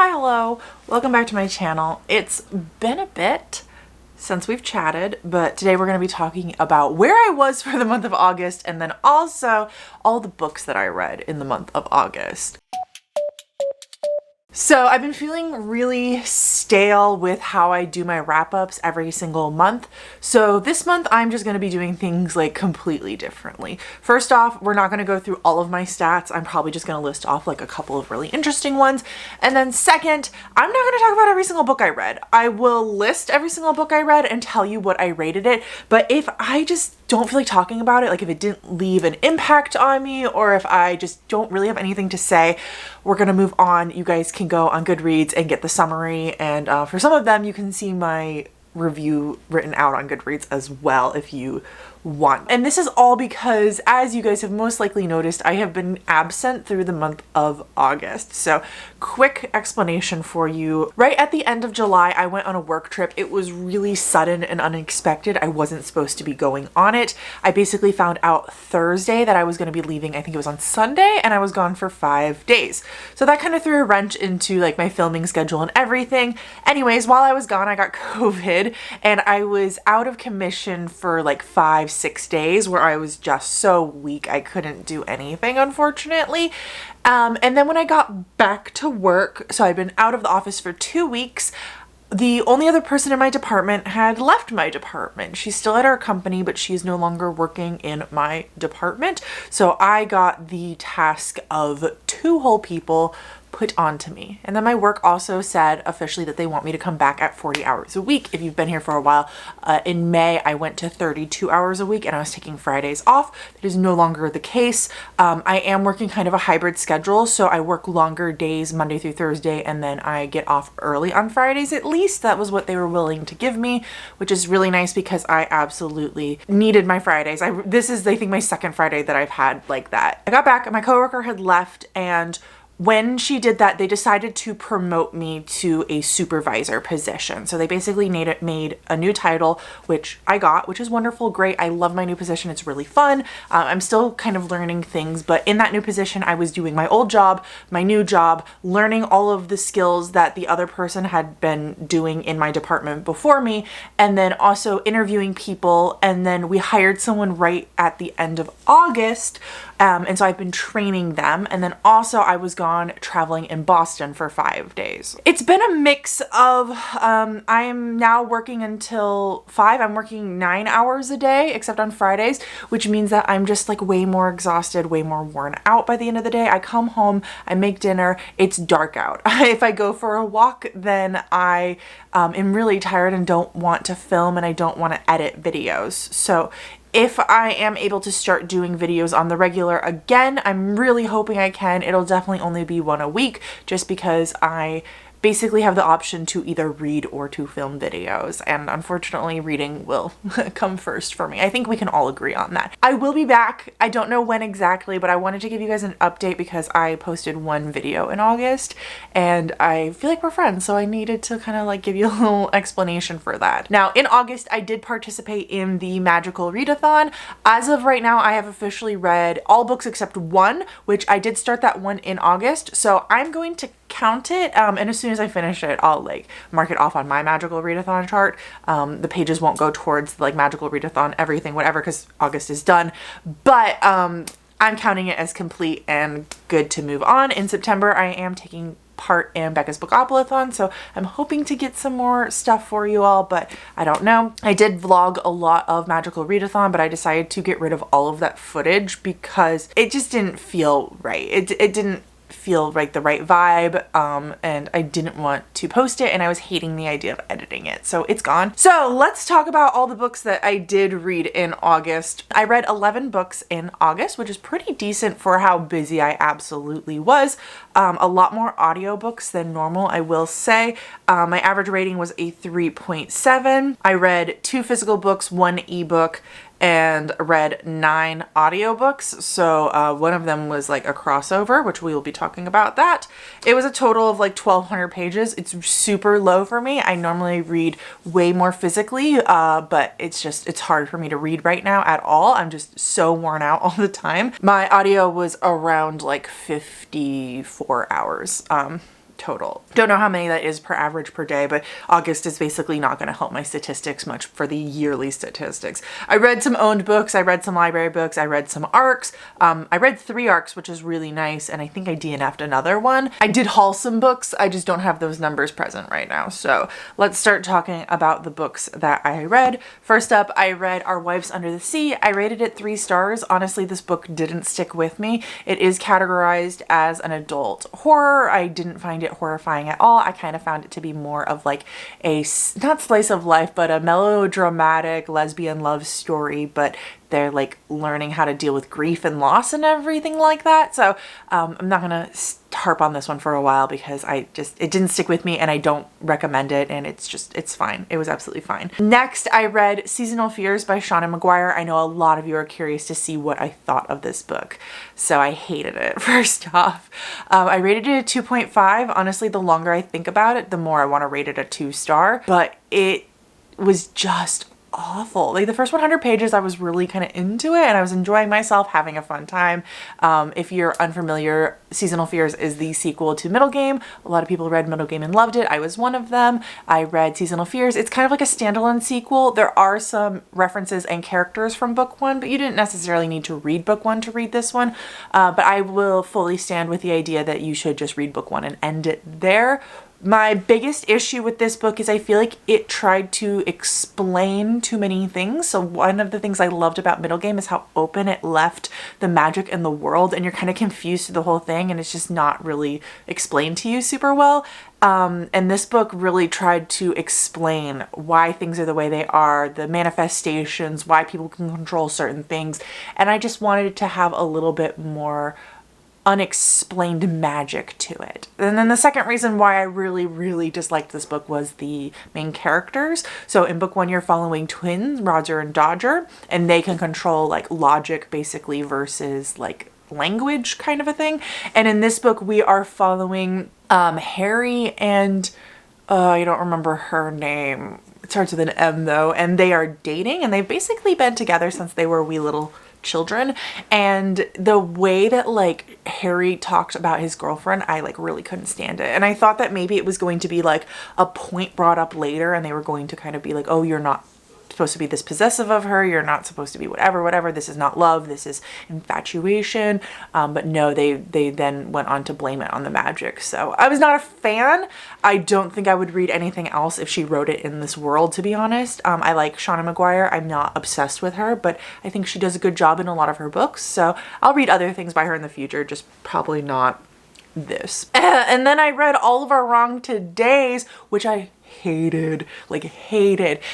Hi, hello, welcome back to my channel. It's been a bit since we've chatted, but today we're going to be talking about where I was for the month of August and then also all the books that I read in the month of August. So I've been feeling really stale with how I do my wrap-ups every single month. So this month I'm just going to be doing things like completely differently. First off, we're not going to go through all of my stats. I'm probably just going to list off like a couple of really interesting ones. And then second, I'm not going to talk about every single book I read. I will list every single book I read and tell you what I rated it. But if I just don't feel like talking about it, like if it didn't leave an impact on me or if I just don't really have anything to say, we're gonna move on. You guys can go on Goodreads and get the summary, and for some of them you can see my review written out on Goodreads as well if you want. And this is all because, as you guys have most likely noticed, I have been absent through the month of August. So quick explanation for you. Right at the end of July, I went on a work trip. It was really sudden and unexpected. I wasn't supposed to be going on it. I basically found out Thursday that I was going to be leaving. I think it was on Sunday, and I was gone for 5 days. So that kind of threw a wrench into like my filming schedule and everything. Anyways, while I was gone, I got COVID and I was out of commission for like 5-6 days where I was just so weak I couldn't do anything, unfortunately. And then when I got back to work, so I've been out of the office for 2 weeks, the only other person in my department had left my department. She's still at our company, but she's no longer working in my department. So I got the task of 2 whole people put onto me. And then my work also said officially that they want me to come back at 40 hours a week. If you've been here for a while, in May, I went to 32 hours a week and I was taking Fridays off. That is no longer the case. I am working kind of a hybrid schedule. So I work longer days, Monday through Thursday, and then I get off early on Fridays. At least that was what they were willing to give me, which is really nice because I absolutely needed my Fridays. This is, I think, my second Friday that I've had like that. I got back and my coworker had left, and when she did that, they decided to promote me to a supervisor position. So they basically made a new title, which I got, which is wonderful, great. I love my new position. It's really fun. I'm still kind of learning things, but in that new position, I was doing my old job, my new job, learning all of the skills that the other person had been doing in my department before me, and then also interviewing people. And then we hired someone right at the end of August. And so I've been training them. And then also I was gone traveling in Boston for 5 days. It's been a mix of, I'm now working until 5. I'm working 9 hours a day, except on Fridays, which means that I'm just like way more exhausted, way more worn out by the end of the day. I come home, I make dinner, it's dark out. If I go for a walk, then I am really tired and don't want to film, and I don't want to edit videos. So if I am able to start doing videos on the regular again, I'm really hoping I can. It'll definitely only be 1 a week, just because I basically have the option to either read or to film videos, and unfortunately reading will come first for me. I think we can all agree on that. I will be back. I don't know when exactly, but I wanted to give you guys an update because I posted 1 video in August and I feel like we're friends, so I needed to kind of like give you a little explanation for that. Now in August, I did participate in the magical readathon. As of right now, I have officially read all books except 1, which I did start that one in August, so I'm going to count it, and as soon as I finish it, I'll like mark it off on my magical readathon chart. The pages won't go towards like magical readathon, everything, whatever, because August is done, but I'm counting it as complete and good to move on. In September, I am taking part in Becca's Bookopoly-thon, so I'm hoping to get some more stuff for you all, but I don't know. I did vlog a lot of magical readathon, but I decided to get rid of all of that footage because it just didn't feel right. It didn't feel like the right vibe, and I didn't want to post it, and I was hating the idea of editing it, so it's gone. So let's talk about all the books that I did read in August. I read 11 books in August, which is pretty decent for how busy I absolutely was. A lot more audiobooks than normal, I will say. My average rating was a 3.7. I read 2 physical books, 1 ebook, and read 9 audiobooks. So one of them was like a crossover, which we will be talking about that. It was a total of like 1,200 pages. It's super low for me. I normally read way more physically, but it's hard for me to read right now at all. I'm just so worn out all the time. My audio was around like 54 hours. total. Don't know how many that is per average per day, but August is basically not going to help my statistics much for the yearly statistics. I read some owned books, I read some library books, I read some ARCs. I read 3 ARCs, which is really nice, and I think I DNF'd another one. I did haul some books, I just don't have those numbers present right now. So let's start talking about the books that I read. First up, I read Our Wives Under the Sea. I rated it 3 stars. Honestly, this book didn't stick with me. It is categorized as an adult horror. I didn't find it horrifying at all. I kind of found it to be more of like a, not slice of life, but a melodramatic lesbian love story, but they're like learning how to deal with grief and loss and everything like that. So I'm not gonna harp on this one for a while because it didn't stick with me and I don't recommend it, and it's fine. It was absolutely fine. Next, I read Seasonal Fears by Shauna McGuire. I know a lot of you are curious to see what I thought of this book. So I hated it, first off. I rated it a 2.5. Honestly, the longer I think about it, the more I want to rate it a 2-star, but it was just awful. Like the first 100 pages, I was really kind of into it and I was enjoying myself, having a fun time. If you're unfamiliar, Seasonal Fears is the sequel to Middle Game. A lot of people read Middle Game and loved it. I was one of them. I read Seasonal Fears. It's kind of like a standalone sequel. There are some references and characters from book 1, but you didn't necessarily need to read book 1 to read this one. But I will fully stand with the idea that you should just read book 1 and end it there. My biggest issue with this book is I feel like it tried to explain too many things. So one of the things I loved about Middle Game is how open it left the magic in the world, and you're kind of confused through the whole thing and it's just not really explained to you super well. And this book really tried to explain why things are the way they are, the manifestations, why people can control certain things. And I just wanted it to have a little bit more unexplained magic to it. And then the second reason why I really disliked this book was the main characters. So in book 1, you're following twins, Roger and Dodger, and they can control like logic basically versus like language kind of a thing. And in this book, we are following Harry and I don't remember her name. It starts with an M though, and they are dating and they've basically been together since they were wee little children. And the way that like Harry talked about his girlfriend, I like really couldn't stand it. And I thought that maybe it was going to be like a point brought up later and they were going to kind of be like, oh, you're not supposed to be this possessive of her, you're not supposed to be whatever, this is not love, this is infatuation. But no, they then went on to blame it on the magic. So I was not a fan. I don't think I would read anything else if she wrote it in this world, to be honest. I like Shauna McGuire. I'm not obsessed with her, but I think she does a good job in a lot of her books. So I'll read other things by her in the future, just probably not this. And then I read All of Our Wrong Todays, which I hated.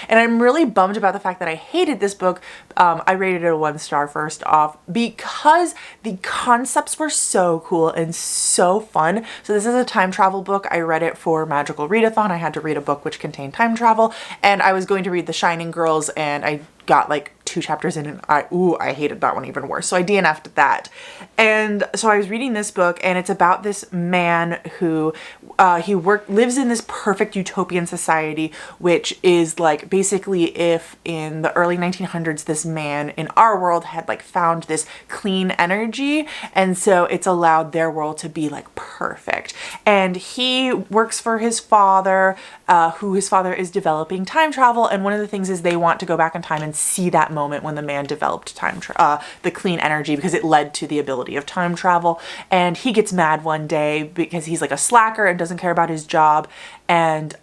And I'm really bummed about the fact that I hated this book. I rated it a 1-star first off because the concepts were so cool and so fun. So this is a time travel book. I read it for Magical Readathon. I had to read a book which contained time travel, and I was going to read The Shining Girls, and I got like 2 chapters in and I hated that one even worse. So I DNF'd that. And so I was reading this book, and it's about this man who lives in this perfect utopian society, which is like basically if in the early 1900s this man in our world had like found this clean energy, and so it's allowed their world to be like perfect. And he works for his father, who his father is developing time travel, and one of the things is they want to go back in time and see that moment when the man developed the clean energy, because it led to the ability of time travel. And he gets mad one day because he's like a slacker and doesn't care about his job, and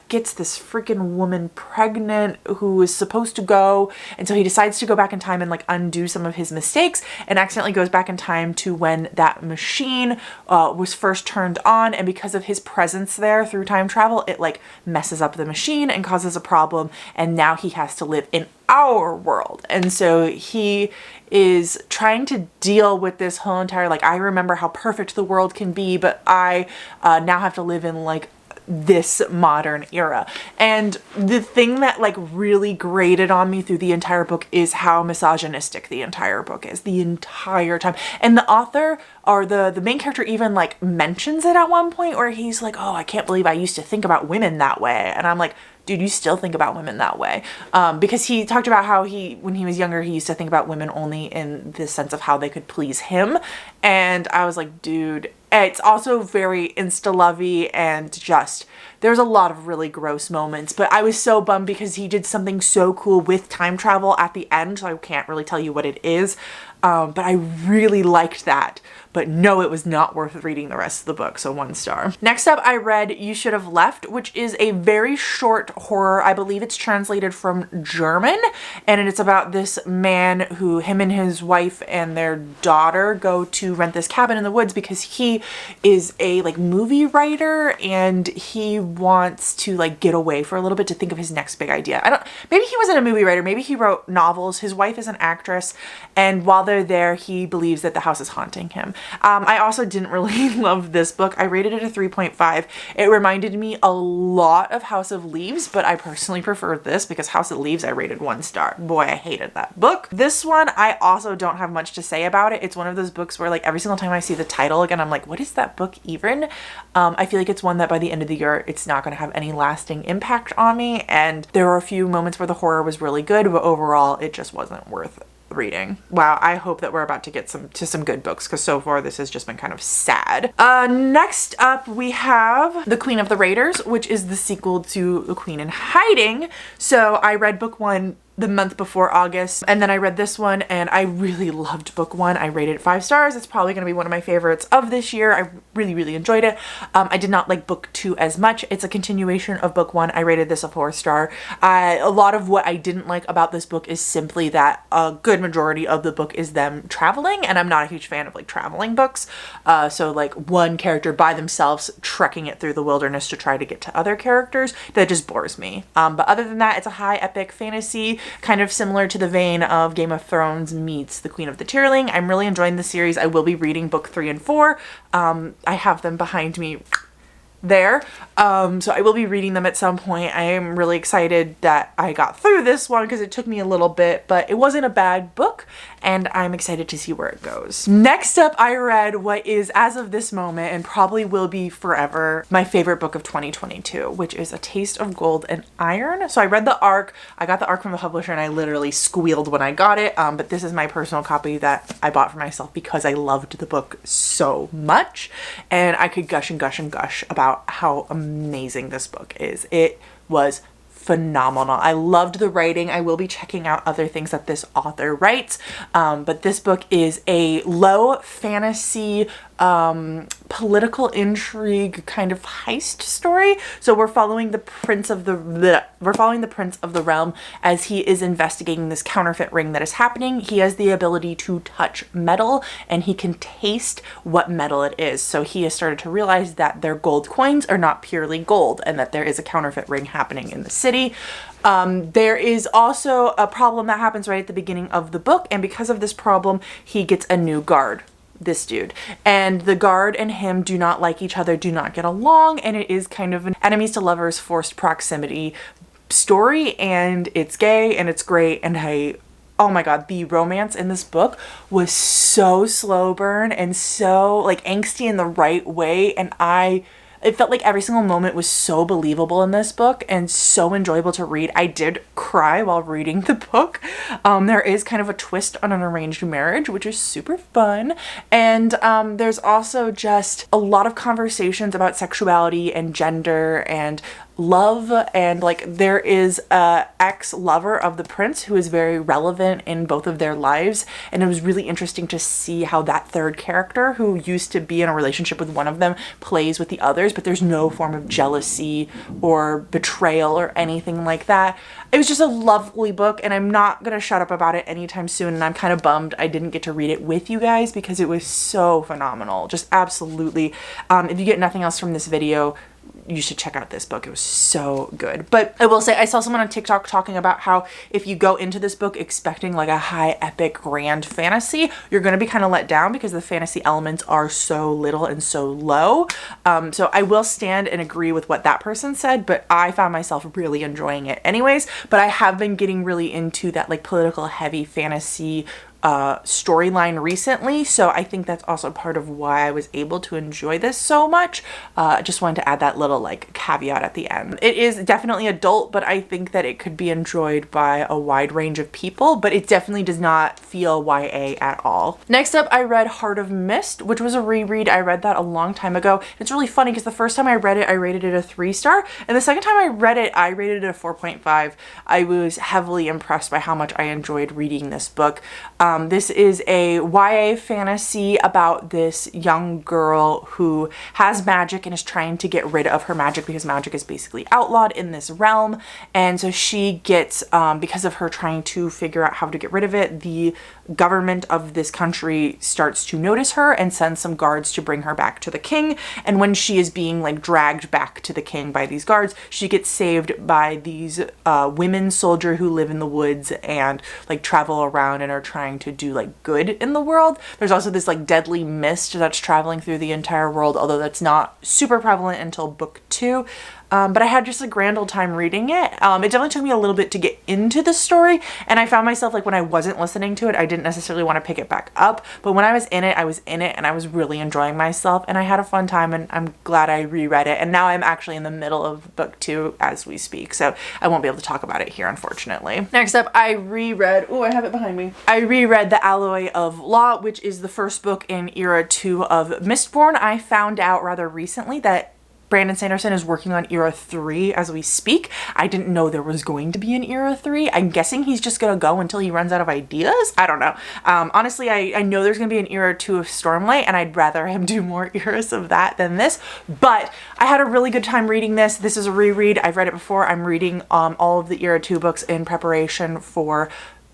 gets this freaking woman pregnant who is supposed to go. And so he decides to go back in time and like undo some of his mistakes, and accidentally goes back in time to when that machine was first turned on. And because of his presence there through time travel, it like messes up the machine and causes a problem. And now he has to live in our world. And so he is trying to deal with this whole entire, like, I remember how perfect the world can be, but I now have to live in like this modern era. And the thing that like really grated on me through the entire book is how misogynistic the entire book is the entire time. And the author, or the main character, even like mentions it at one point where he's like, oh, I can't believe I used to think about women that way. And I'm like, dude, you still think about women that way. Because he talked about how when he was younger, he used to think about women only in the sense of how they could please him. And I was like, dude. It's also very insta-lovey and just, there's a lot of really gross moments, but I was so bummed because he did something so cool with time travel at the end, so I can't really tell you what it is. But I really liked that. But no, it was not worth reading the rest of the book, so 1 star. Next up, I read You Should Have Left, which is a very short horror. I believe it's translated from German, and it's about this man who, him and his wife and their daughter go to rent this cabin in the woods because he is a like movie writer and he wants to like get away for a little bit to think of his next big idea. Maybe he wasn't a movie writer, maybe he wrote novels. His wife is an actress, and while they're there, he believes that the house is haunting him. I also didn't really love this book. I rated it a 3.5. It reminded me a lot of House of Leaves, but I personally preferred this because House of Leaves I rated 1 star. Boy, I hated that book. This one, I also don't have much to say about it. It's one of those books where like every single time I see the title again, I'm like, what is that book even? I feel like it's one that by the end of the year, it's not going to have any lasting impact on me. And there were a few moments where the horror was really good, but overall, it just wasn't worth reading. Wow, I hope that we're about to get some good books because so far this has just been kind of sad. Next up we have The Queen of the Raiders, which is the sequel to The Queen in Hiding. So I read book 1 the month before August, and then I read this one and I really loved book 1. I rated it 5 stars. It's probably going to be one of my favorites of this year. I really enjoyed it. I did not like book 2 as much. It's a continuation of book 1. I rated this a 4 star. A lot of what I didn't like about this book is simply that a good majority of the book is them traveling, and I'm not a huge fan of like traveling books. So like one character by themselves trekking it through the wilderness to try to get to other characters, that just bores me. But other than that, it's a high epic fantasy, kind of similar to the vein of Game of Thrones meets The Queen of the Tearling. I'm really enjoying the series. I will be reading book 3 and 4. I have them behind me there. So I will be reading them at some point. I am really excited that I got through this one because it took me a little bit, but it wasn't a bad book and I'm excited to see where it goes. Next up, I read what is, as of this moment, and probably will be forever, my favorite book of 2022, which is A Taste of Gold and Iron. So I read the ARC. I got the ARC from the publisher and I literally squealed when I got it. But this is my personal copy that I bought for myself because I loved the book so much and I could gush and gush and gush about how amazing this book is. It was phenomenal. I loved the writing. I will be checking out other things that this author writes, but this book is a low fantasy political intrigue kind of heist story. So we're following the prince of the realm as he is investigating this counterfeit ring that is happening. He has the ability to touch metal and he can taste what metal it is. So he has started to realize that their gold coins are not purely gold and that there is a counterfeit ring happening in the city. There is also a problem that happens right at the beginning of the book, and because of this problem, he gets a new guard. This dude, and the guard and him do not like each other, do not get along, and it is kind of an enemies to lovers forced proximity story, and it's gay and it's great, and oh my god, the romance in this book was so slow burn and so like angsty in the right way, and it felt like every single moment was so believable in this book and so enjoyable to read. I did cry while reading the book. There is kind of a twist on an arranged marriage, which is super fun. And there's also just a lot of conversations about sexuality and gender and love, and like there is a ex-lover of the prince who is very relevant in both of their lives, and it was really interesting to see how that third character who used to be in a relationship with one of them plays with the others, but there's no form of jealousy or betrayal or anything like that. It was just a lovely book, and I'm not gonna shut up about it anytime soon, and I'm kind of bummed I didn't get to read it with you guys because it was so phenomenal. Just absolutely. If you get nothing else from this video, you should check out this book. It was so good. But I will say, I saw someone on TikTok talking about how if you go into this book expecting like a high epic grand fantasy, you're going to be kind of let down because the fantasy elements are so little and so low. So I will stand and agree with what that person said, but I found myself really enjoying it anyways. But I have been getting really into that like political heavy fantasy storyline recently, so I think that's also part of why I was able to enjoy this so much. Just wanted to add that little like caveat at the end. It is definitely adult, but I think that it could be enjoyed by a wide range of people, but it definitely does not feel YA at all. Next up, I read Heart of Mist, which was a reread. I read that a long time ago. It's really funny because the first time I read it, I rated it a 3-star, and the second time I read it, I rated it a 4.5. I was heavily impressed by how much I enjoyed reading this book. This is a YA fantasy about this young girl who has magic and is trying to get rid of her magic because magic is basically outlawed in this realm. And so she gets, because of her trying to figure out how to get rid of it, the government of this country starts to notice her and sends some guards to bring her back to the king. And when she is being like dragged back to the king by these guards, she gets saved by these women soldier who live in the woods and like travel around and are trying to do like good in the world. There's also this like deadly mist that's traveling through the entire world, although that's not super prevalent until book 2. But I had just a grand old time reading it. It definitely took me a little bit to get into the story, and I found myself like when I wasn't listening to it, I didn't necessarily want to pick it back up, but when I was in it, and I was really enjoying myself, and I had a fun time, and I'm glad I reread it, and now I'm actually in the middle of book 2 as we speak, so I won't be able to talk about it here, unfortunately. Next up, I reread, oh, I have it behind me. I reread The Alloy of Law, which is the first book in Era 2 of Mistborn. I found out rather recently that Brandon Sanderson is working on Era 3 as we speak. I didn't know there was going to be an Era 3. I'm guessing he's just gonna go until he runs out of ideas. I don't know. Honestly, I know there's gonna be an Era 2 of Stormlight, and I'd rather him do more eras of that than this, but I had a really good time reading this. This is a reread. I've read it before. I'm reading all of the Era 2 books in preparation for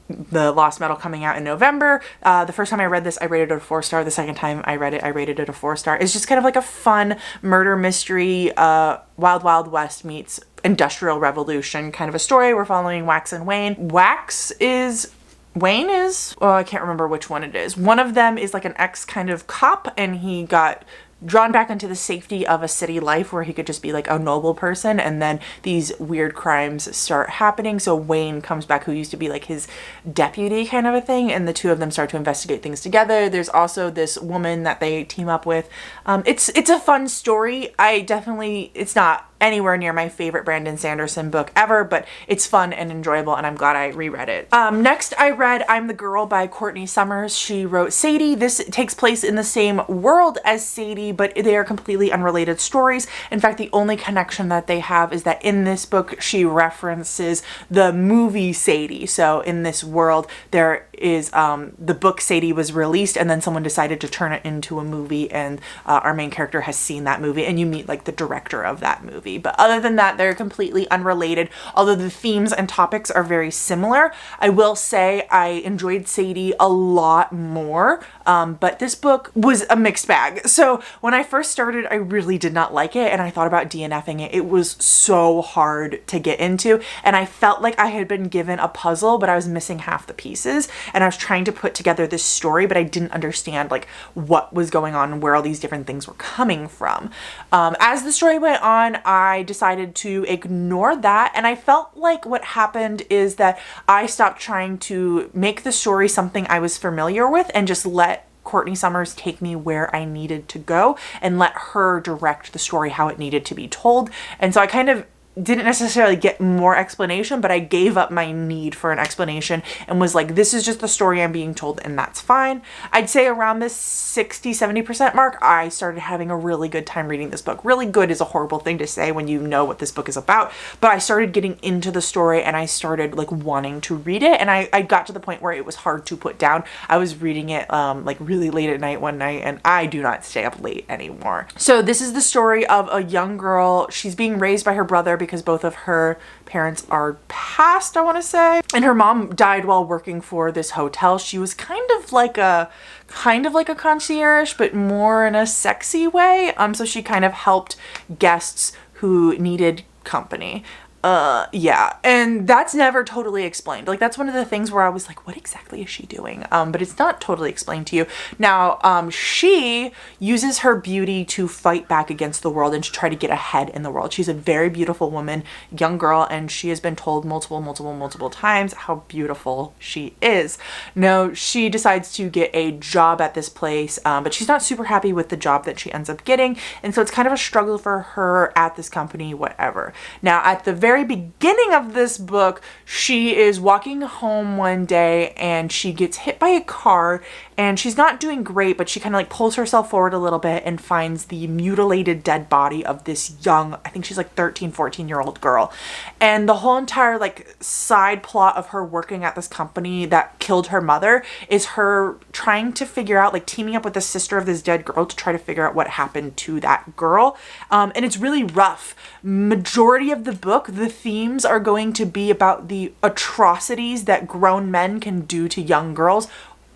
the Lost Metal coming out in November. The first time I read this, I rated it a 4-star. The second time I read it, I rated it a 4-star. It's just kind of like a fun murder mystery, Wild Wild West meets Industrial Revolution kind of a story. We're following Wax and Wayne. Wayne is, oh, I can't remember which one it is. One of them is like an ex kind of cop, and he got drawn back into the safety of a city life where he could just be like a noble person, and then these weird crimes start happening. So Wayne comes back, who used to be like his deputy kind of a thing, and the two of them start to investigate things together. There's also this woman that they team up with. It's a fun story. It's not anywhere near my favorite Brandon Sanderson book ever, but it's fun and enjoyable, and I'm glad I reread it. Next, I read I'm the Girl by Courtney Summers. She wrote Sadie. This takes place in the same world as Sadie, but they are completely unrelated stories. In fact, the only connection that they have is that in this book, she references the movie Sadie. So in this world, there is the book Sadie was released, and then someone decided to turn it into a movie, and our main character has seen that movie, and you meet like the director of that movie. But other than that, they're completely unrelated, although the themes and topics are very similar. I will say I enjoyed Sadie a lot more, but this book was a mixed bag. So when I first started, I really did not like it, and I thought about DNFing it. It was so hard to get into, and I felt like I had been given a puzzle, but I was missing half the pieces, and I was trying to put together this story, but I didn't understand like what was going on and where all these different things were coming from. As the story went on, I decided to ignore that, and I felt like what happened is that I stopped trying to make the story something I was familiar with and just let Courtney Summers take me where I needed to go and let her direct the story how it needed to be told. And so I kind of didn't necessarily get more explanation, but I gave up my need for an explanation and was like, this is just the story I'm being told, and that's fine. I'd say around this 60-70% mark, I started having a really good time reading this book. Really good is a horrible thing to say when you know what this book is about, but I started getting into the story, and I started like wanting to read it, and I got to the point where it was hard to put down. I was reading it like really late at night one night, and I do not stay up late anymore. So this is the story of a young girl. She's being raised by her brother because both of her parents are passed, I want to say. And her mom died while working for this hotel. She was kind of like a concierge, but more in a sexy way. So she kind of helped guests who needed company. Yeah, and that's never totally explained. Like, that's one of the things where I was like, what exactly is she doing? But it's not totally explained to you. Now, she uses her beauty to fight back against the world and to try to get ahead in the world. She's a very beautiful woman, young girl, and she has been told multiple times how beautiful she is. Now, she decides to get a job at this place, but she's not super happy with the job that she ends up getting, and so it's kind of a struggle for her at this company, whatever. Now, at the very beginning of this book, she is walking home one day and she gets hit by a car, and she's not doing great, but she kind of like pulls herself forward a little bit and finds the mutilated dead body of this young, I think she's like 13-14-year-old girl. And the whole entire like side plot of her working at this company that killed her mother is her trying to figure out, like teaming up with the sister of this dead girl to try to figure out what happened to that girl. And it's really rough. Majority of the book, the themes are going to be about the atrocities that grown men can do to young girls.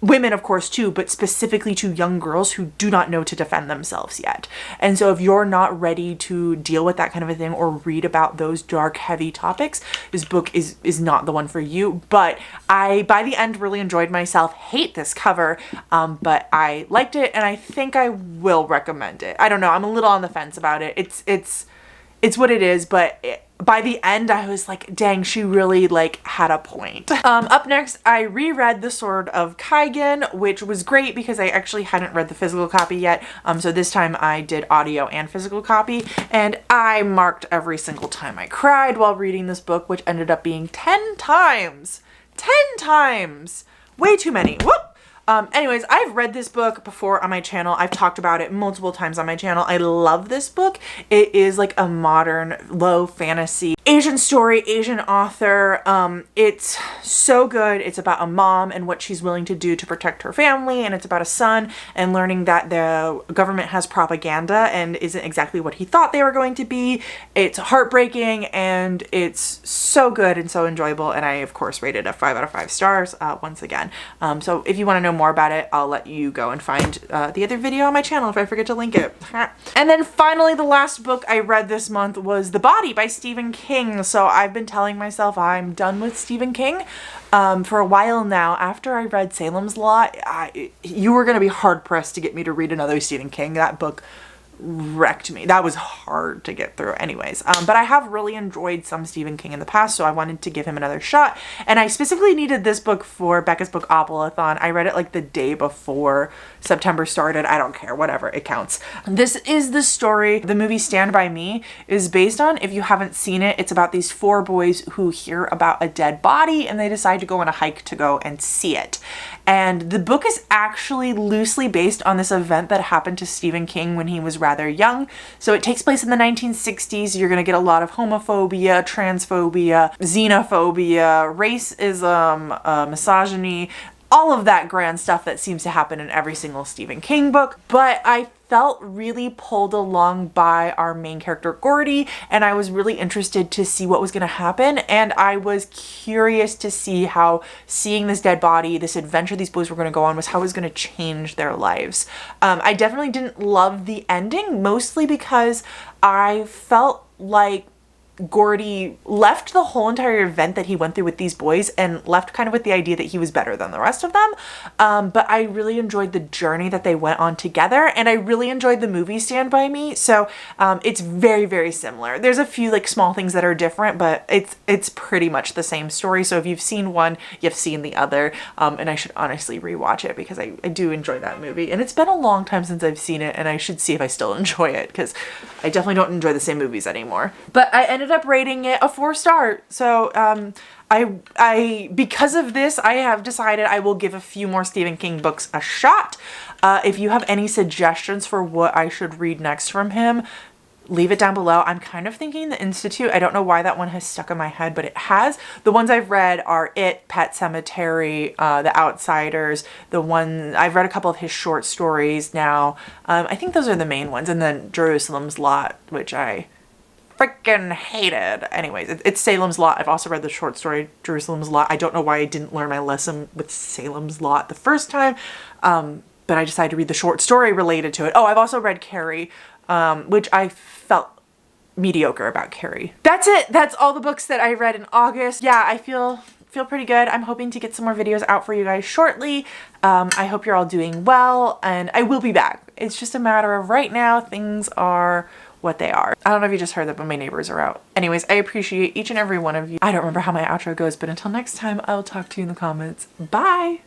Women, of course, too, but specifically to young girls who do not know to defend themselves yet. And so if you're not ready to deal with that kind of a thing or read about those dark, heavy topics, this book is not the one for you. But I, by the end, really enjoyed myself. Hate this cover, but I liked it, and I think I will recommend it. I don't know. I'm a little on the fence about it. It's what it is, but by the end, I was like, dang, she really like had a point. Up next, I reread The Sword of Kaigen, which was great because I actually hadn't read the physical copy yet. So this time I did audio and physical copy, and I marked every single time I cried while reading this book, which ended up being 10 times. 10 times! Way too many. Whoop! Anyways, I've read this book before on my channel. I've talked about it multiple times on my channel. I love this book. It is like a modern, low fantasy Asian story, Asian author. It's so good. It's about a mom and what she's willing to do to protect her family, and it's about a son and learning that the government has propaganda and isn't exactly what he thought they were going to be. It's heartbreaking, and it's so good and so enjoyable, and I, of course, rated it 5 out of 5 stars once again. So if you want to know more about it, I'll let you go and find the other video on my channel if I forget to link it. And then finally, the last book I read this month was The Body by Stephen King. So I've been telling myself I'm done with Stephen King for a while now. After I read Salem's Lot, you were going to be hard pressed to get me to read another Stephen King. That book wrecked me. That was hard to get through anyways. But I have really enjoyed some Stephen King in the past, so I wanted to give him another shot. And I specifically needed this book for Becca's Book-Oplathon. I read it like the day before September started. I don't care, whatever, it counts. This is the story the movie Stand By Me is based on. If you haven't seen it, it's about these 4 boys who hear about a dead body and they decide to go on a hike to go and see it. And the book is actually loosely based on this event that happened to Stephen King when he was rather young. So it takes place in the 1960s. You're going to get a lot of homophobia, transphobia, xenophobia, racism, misogyny, all of that grand stuff that seems to happen in every single Stephen King book. But I felt really pulled along by our main character Gordy, and I was really interested to see what was going to happen, and I was curious to see how seeing this dead body, this adventure these boys were going to go on, was how it was going to change their lives. I definitely didn't love the ending, mostly because I felt like Gordy left the whole entire event that he went through with these boys and left kind of with the idea that he was better than the rest of them. But I really enjoyed the journey that they went on together, and I really enjoyed the movie Stand By Me. So it's very, very similar. There's a few like small things that are different, but it's pretty much the same story. So if you've seen one, you've seen the other. And I should honestly rewatch it because I do enjoy that movie. And it's been a long time since I've seen it, and I should see if I still enjoy it because I definitely don't enjoy the same movies anymore. But I ended up rating it a 4-star. So I because of this, I have decided I will give a few more Stephen King books a shot. If you have any suggestions for what I should read next from him, leave it down below. I'm kind of thinking The Institute. I don't know why that one has stuck in my head, but it has. The ones I've read are It, Pet Sematary, The Outsiders. I've read a couple of his short stories now. I think those are the main ones. And then Jerusalem's Lot, which I freaking hated. Anyways, it's Salem's Lot. I've also read the short story Jerusalem's Lot. I don't know why I didn't learn my lesson with Salem's Lot the first time, but I decided to read the short story related to it. Oh, I've also read Carrie, which I felt mediocre about Carrie. That's it. That's all the books that I read in August. Yeah, I feel pretty good. I'm hoping to get some more videos out for you guys shortly. I hope you're all doing well, and I will be back. It's just a matter of right now, things are what they are. I don't know if you just heard that, but my neighbors are out. Anyways, I appreciate each and every one of you. I don't remember how my outro goes, but until next time, I will talk to you in the comments. Bye!